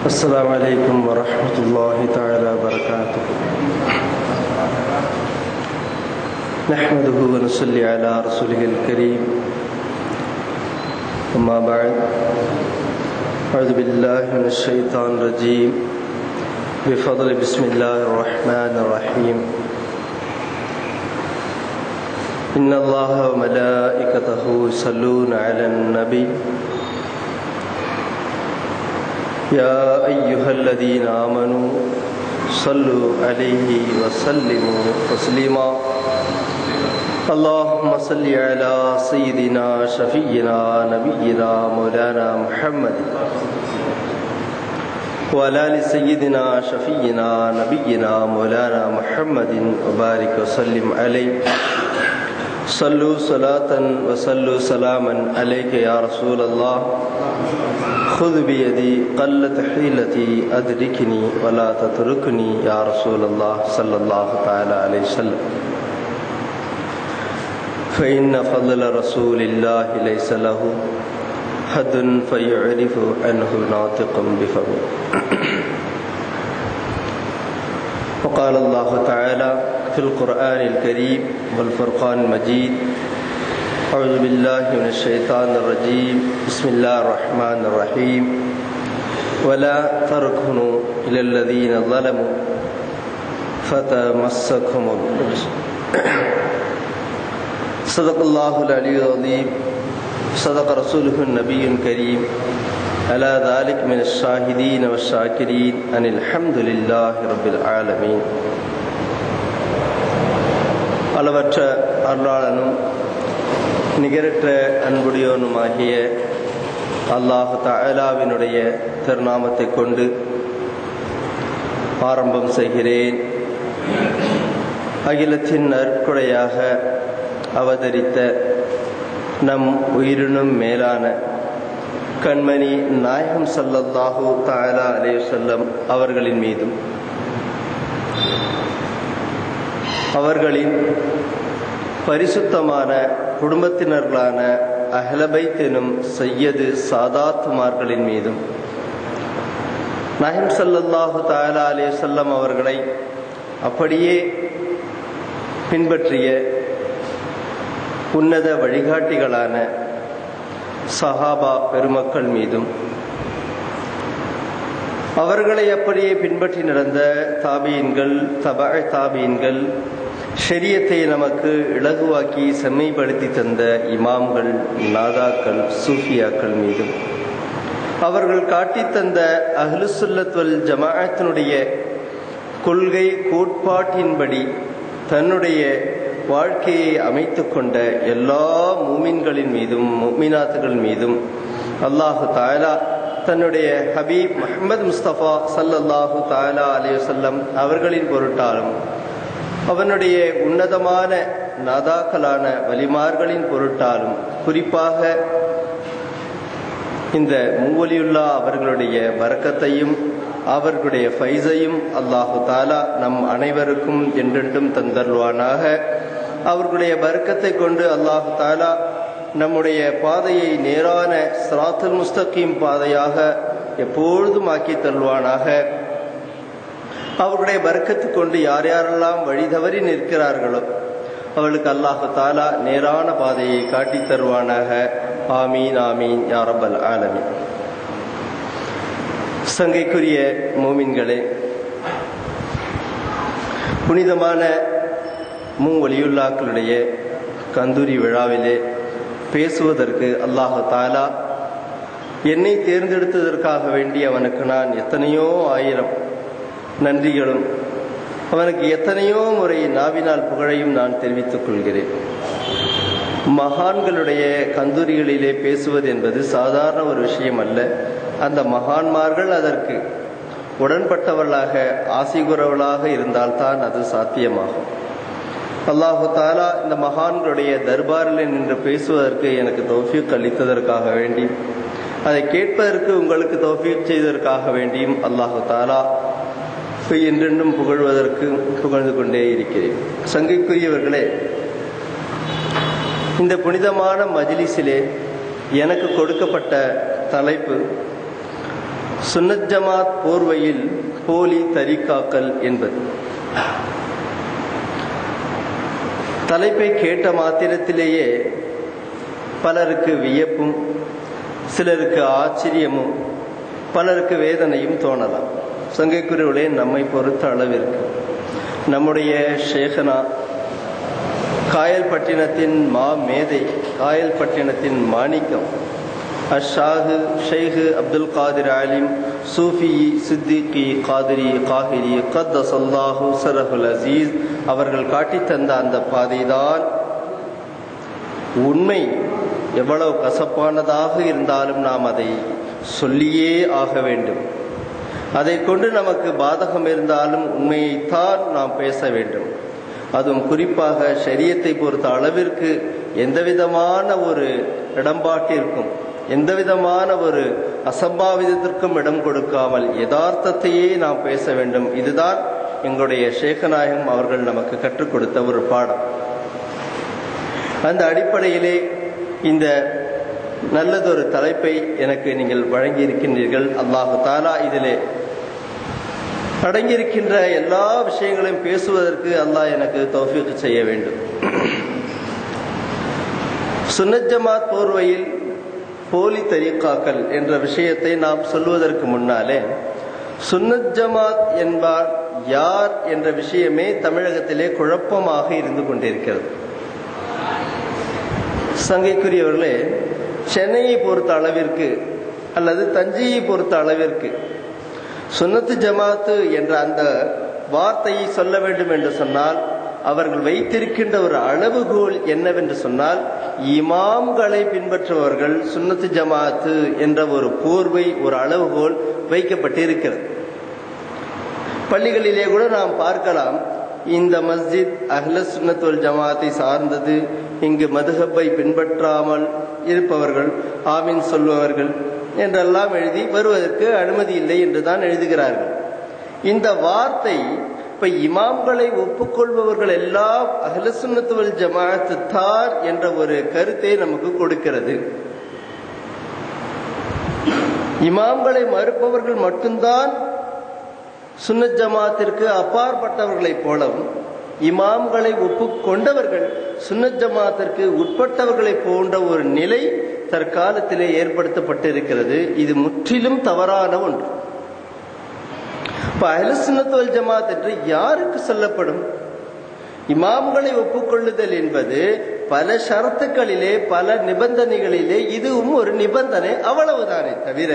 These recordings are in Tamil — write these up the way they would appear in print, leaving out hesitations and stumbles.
السلام عليكم ورحمة الله تعالى وبركاته. نحمده ونصلي على رسوله الكريم. أما بعد، أعوذ بالله من الشيطان الرجيم. بفضل بسم الله الرحمن الرحيم. إن الله وملائكته يصلون على النبي يا أيها الذين آمنوا صلوا عليه وسلموا تسليما. اللهم صل على سيدنا شفينا نبينا مولانا محمد وعلى آل سيدنا شفينا نبينا مولانا محمد وبارك وسلم عليه. صلوا صلاة وصلوا سلاما عليك يا رسول الله. خذ بيدي قلت حيلتي أدركني ولا تتركني يا رسول الله صلى الله تعالى عليه وسلم. فإن فضل رسول الله ليس له حد فيعرف عنه ناطق بفمه. وقال الله تعالى في القرآن الكريم والفرقان المجيد: أعوذ بالله من الشيطان الرجيم. بسم الله الرحمن الرحيم. ولا تركنوا إلى الذين ظلموا فتمسكهم صدق الله العلي العظيم. صدق رسوله النبي الكريم. على ذلك من الشاهدين والشاكرين أن الحمد لله رب العالمين. அளவற்ற அருளாளனும் நிகரற்ற அன்புடையோனுமாகிய அல்லாஹ் தஆலாவினுடைய திருநாமத்தை கொண்டு ஆரம்பம் செய்கிறேன். அகிலத்தின் நற்கொடையாக அவதரித்த நம் உயிரினும் மேலான கண்மணி நாயகம் ஸல்லல்லாஹு தஆலா அலைஹி வஸல்லம் அவர்களின் மீதும் அவர்களின் பரிசுத்தமான குடும்பத்தினர்களான அஹ்லபைத் எனும் சையது சாதாத்துமார்களின் மீதும் நாயகம் ஸல்லல்லாஹு தஆலா அலைஹி வஸல்லம் அவர்களை அப்படியே பின்பற்றிய உன்னத வழிகாட்டிகளான சஹாபா பெருமக்கள் மீதும் அவர்களை அப்படியே பின்பற்றி நடந்த தாபீன்கள், தபஅ தாபீன்கள், ஷரியத்தை நமக்கு இலகுவாக்கி செம்மைப்படுத்தி தந்த இமாம்கள், நாதாக்கள், சூஃபியாக்கள் மீதும் அவர்கள் காட்டித் தந்த அஹ்லுஸ் சுன்னத் வல் ஜமாஅத்தினுடைய கொள்கை கோட்பாட்டின்படி தன்னுடைய வாழ்க்கையை அமைத்து கொண்ட எல்லா மூமின்களின் மீதும் முஃமினாத்துகள் மீதும் அல்லாஹு தஆலா தன்னுடைய ஹபீப் முஹம்மது முஸ்தபா ஸல்லல்லாஹு தஆலா அலைஹி வஸல்லம் அவர்களின் பொருட்டாலும் அவனுடைய உன்னதமான நாதாக்களான வலிமார்களின் பொருட்டாலும் குறிப்பாக இந்த மூவலியுல்லா அவர்களுடைய பரக்கத்தையும் அவர்களுடைய ஃபைஸையும் அல்லாஹு தஆலா நம் அனைவருக்கும் என்றென்றும் தந்தருள்வானாக. அவர்களுடைய பரக்கத்தை கொண்டு அல்லாஹு தஆலா நம்முடைய பாதையை நேரான ஸிராத்துல் முஸ்தகீம் பாதையாக எப்பொழுதும் ஆக்கி தருவானாக. அவர்களுடைய பரக்கத்து கொண்டு யார் யாரெல்லாம் வழி தவறி நிற்கிறார்களோ அவர்களுக்கு அல்லாஹு தஆலா நேரான பாதையை காட்டி தருவானாக. ஆமீன் ஆமீன் யா ரப்பல் ஆலமீன். சங்கைக்குரிய மூமின்களே, புனிதமான மூவலியுல்லாக்களுடைய கந்தூரி விழாவிலே பேசுவதற்கு அல்லாஹு தஆலா என்னை தேர்ந்தெடுத்ததற்காக வேண்டி அவனுக்கு நான் எத்தனையோ ஆயிரம் நன்றிகளும் அவனுக்கு எத்தனையோ முறை நாவினால் புகழையும் நான் தெரிவித்துக் கொள்கிறேன். மகான்களுடைய கந்தூரிகளிலே பேசுவது என்பது சாதாரண ஒரு விஷயம் அல்ல. அந்த மகான்மார்கள் அதற்கு உடன்பட்டவர்களாக ஆசிகுறவர்களாக இருந்தால்தான் அது சாத்தியமாகும். அல்லாஹு தஆலா இந்த மகான்களுடைய தர்பாரில் நின்று பேசுவதற்கு எனக்கு தௌஃபீக் அளித்ததற்காக வேண்டி, அதை கேட்பதற்கு உங்களுக்கு தௌஃபீக் செய்ததற்காக வேண்டியும் அல்லாஹு தஆலா என்றென்றும் புகழ்வதற்கு புகழ்ந்து கொண்டே இருக்கிறேன். சங்கைக்குரியவர்களே, இந்த புனிதமான மஜ்லிஸிலே எனக்கு கொடுக்கப்பட்ட தலைப்பு சுன்னத் ஜமாத் போர்வையில் போலி தரிகாக்கள் என்பது. தலைப்பை கேட்ட மாத்திரத்திலேயே பலருக்கு வியப்பும், சிலருக்கு ஆச்சரியமும், பலருக்கு வேதனையும் தோணலாம். சங்கைக்குரியவர்களே, நம்மை பொறுத்த அளவிற்கு நம்முடைய ஷேகனா காயல்பட்டினத்தின் மேதை, காயல்பட்டினத்தின் மாணிக்கம் அஷாஹு ஷேக் அப்துல் காதிர் ஆலிம் சூஃபி சித்திகி காதிரி காஹிரி கத்தஸல்லாஹு சரஹுல் அசீஸ் அவர்கள் காட்டி தந்த அந்த பாதைதான் உண்மை. எவ்வளவு கசப்பானதாக இருந்தாலும் நாம் அதை சொல்லியே ஆக வேண்டும். அதை கொண்டு நமக்கு பாதகம் இருந்தாலும் உண்மையைத்தான் நாம் பேச வேண்டும். அதுவும் குறிப்பாக ஷரியத்தை பொறுத்த அளவிற்கு எந்தவிதமான ஒரு இடம்பாட்டிற்கும், எந்தவிதமான ஒரு அசம்பாவிதத்திற்கும் இடம் கொடுக்காமல் யதார்த்தத்தையே நாம் பேச வேண்டும். இதுதான் எங்களுடைய ஷேகநாயகம் அவர்கள் நமக்கு கற்றுக் கொடுத்த ஒரு பாடம். அந்த அடிப்படையிலே இந்த நல்லதொரு தலைப்பை எனக்கு நீங்கள் வழங்கி இருக்கின்றீர்கள். அல்லாஹு தாலா இதிலே அடங்கியிருக்கின்ற எல்லா விஷயங்களையும் பேசுவதற்கு அல்லாஹ் எனக்கு தௌஃபீக் செய்ய வேண்டும். சுன்னத் ஜமாத் போர்வையில் போலி தரீகாக்கள் என்ற விஷயத்தை நாம் சொல்வதற்கு முன்னாலே சுன்னத் ஜமாத் என்பார் யார் என்ற விஷயமே தமிழகத்திலே குழப்பமாக இருந்து கொண்டிருக்கிறது. சங்கைக்குரியவர்களே, சென்னையை பொறுத்த அளவிற்கு அல்லது தஞ்சையை பொறுத்த அளவிற்கு சுன்னத்து ஜமாத்து என்ற அந்த வார்த்தையை சொல்ல வேண்டும் என்று சொன்னால் அவர்கள் வைத்திருக்கின்ற ஒரு அளவுகோல் என்னவென்று சொன்னால், இமாம்களை பின்பற்றுபவர்கள் சுன்னத்து ஜமாத்து என்ற ஒரு போர்வை, ஒரு அளவுகோல் வைக்கப்பட்டிருக்கிறது. பள்ளிகளிலே கூட நாம் பார்க்கலாம், இந்த மஸ்ஜித் அஹ்ல சுன்னத் வல் ஜமாத்தை சார்ந்தது, இங்கு மதுஹப்பை பின்பற்றாமல் இருப்பவர்கள், ஆமீன் சொல்பவர்கள் என்றெல்லாம் எழுதி வருவதற்கு அனுமதி இல்லை என்றுதான் எழுதுகிறார்கள். இந்த வார்த்தை இப்ப இமாம்களை ஒப்புக்கொள்பவர்கள் எல்லாம் அஹ்ல சுன்னத் வல் ஜமாஅத் தார் என்ற ஒரு கருத்தை நமக்கு கொடுக்கிறது. இமாம்களை மறுப்பவர்கள் மட்டும்தான் சுன்னத் ஜமாத்திற்கு அப்பாற்பட்டவர்களைப் போலவும், இமாம்களை ஒப்புக்கொண்டவர்கள் சுன்னத் ஜமாத்திற்கு உட்பட்டவர்களை போன்ற ஒரு நிலை தற்காலத்திலே ஏற்படுத்தப்பட்டிருக்கிறது. இது முற்றிலும் தவறான ஒன்று. இப்ப அஹ்ல சுன்னத் வல் ஜமாத் என்று யாருக்கு சொல்லப்படும்? இமாம்களை ஒப்புக்கொள்ளுதல் என்பது பல ஷரத்துக்களிலே, பல நிபந்தனைகளிலே இதுவும் ஒரு நிபந்தனை, அவ்வளவுதானே தவிர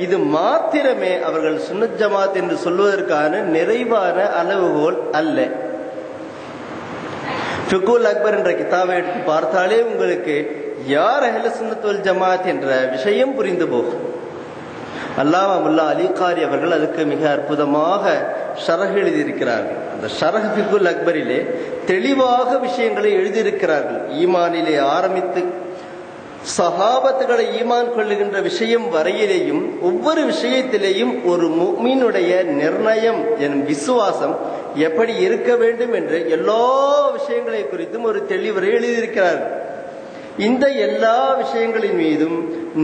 இது மாத்திரமே அவர்கள் சுன்னத் ஜமாத் என்று சொல்வதற்கான நிறைவான அளவுகோல் அல்ல. ஃபிக்ஹுல் அக்பர் என்ற கிதாபை எடுத்து பார்த்தாலே உங்களுக்கு யார் அஹ்ல சுன்னத் வல் ஜமாத் என்ற விஷயம் புரிந்து போகும். அல்லாமா முல்லா அலி காரி அவர்கள் அதுக்கு மிக அற்புதமாக ஷரஹ் எழுதியிருக்கிறார்கள். அந்த ஷரஹ் ஃபிக்ஹுல் அக்பரிலே தெளிவாக விஷயங்களை எழுதியிருக்கிறார்கள். ஈமானிலே ஆரம்பித்து சஹாபத்துகளை ஈமான் கொள்ளுகின்ற விஷயம் வரையிலேயும் ஒவ்வொரு விஷயத்திலேயும் ஒரு முஃமினுடைய நிர்ணயம் எனும் விசுவாசம் எப்படி இருக்க வேண்டும் என்று எல்லா விஷயங்களை குறித்தும் ஒரு தெளிவுரை எழுதியிருக்கிறார்கள். இந்த எல்லா விஷயங்களின் மீதும்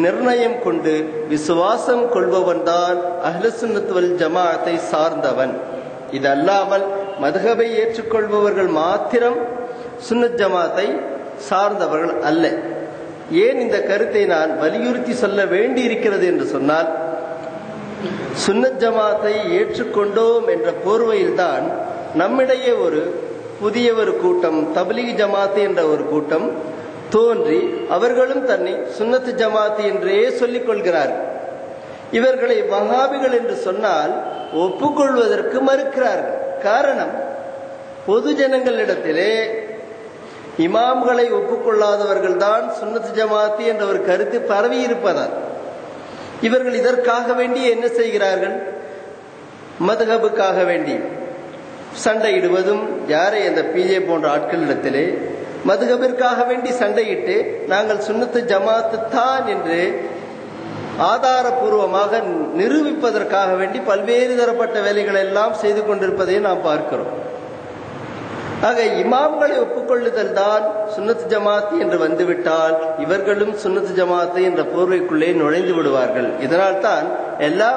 நிர்ணயம் கொண்டு விசுவாசம் கொள்பவன் தான் அஹ்ல சுன்னத் வல் ஜமாஅத்தை சார்ந்தவன். இது அல்லாமல் மதுஹபை ஏற்றுக்கொள்பவர்கள் மாத்திரம் சுன்னத் ஜமாத்தை சார்ந்தவர்கள் அல்ல. ஏன் இந்த கருத்தை நான் வலியுறுத்தி சொல்ல வேண்டி இருக்கிறது என்று சொன்னால், சுன்னத் ஜமாத்தை ஏற்றுக்கொண்டோம் என்ற போர்வையில்தான் நம்மிடையே ஒரு புதிய ஒரு கூட்டம், தப்லீக் ஜமாத் என்ற ஒரு கூட்டம் தோன்றி அவர்களும் தன்னை சுன்னத்து ஜமாத் என்றே சொல்லிக் கொள்கிறார்கள். இவர்களை வஹாபிகள் என்று சொன்னால் ஒப்புக்கொள்வதற்கு மறுக்கிறார்கள். காரணம், பொது ஜனங்களிடத்திலே இமாம்களை ஒப்புக்கொள்ளாதவர்கள் தான் சுன்னத்து ஜமாத் என்ற ஒரு கருத்து பரவி இருப்பதால் இவர்கள் இதற்காக வேண்டி என்ன செய்கிறார்கள்? மதுஹபுக்காக வேண்டி சண்டையிடுவதும், யாரை அந்த பிஜே போன்ற ஆட்களிடத்திலே மதுஹபிற்காக வேண்டி சண்டையிட்டு நாங்கள் சுன்னத்து ஜமாத்து தான் என்று ஆதாரபூர்வமாக நிரூபிப்பதற்காக வேண்டி பல்வேறு தரப்பட்ட வேலைகள் எல்லாம் செய்து கொண்டிருப்பதை நாம் பார்க்கிறோம். ஆக இமாம்களை ஒப்புக்கொள்ளுதல் தான் சுன்னத்து ஜமாத் என்று வந்துவிட்டால் இவர்களும் சுன்னத்து ஜமாத் என்ற போர்வைக்குள்ளே நுழைந்து விடுவார்கள். இதனால் தான் எல்லா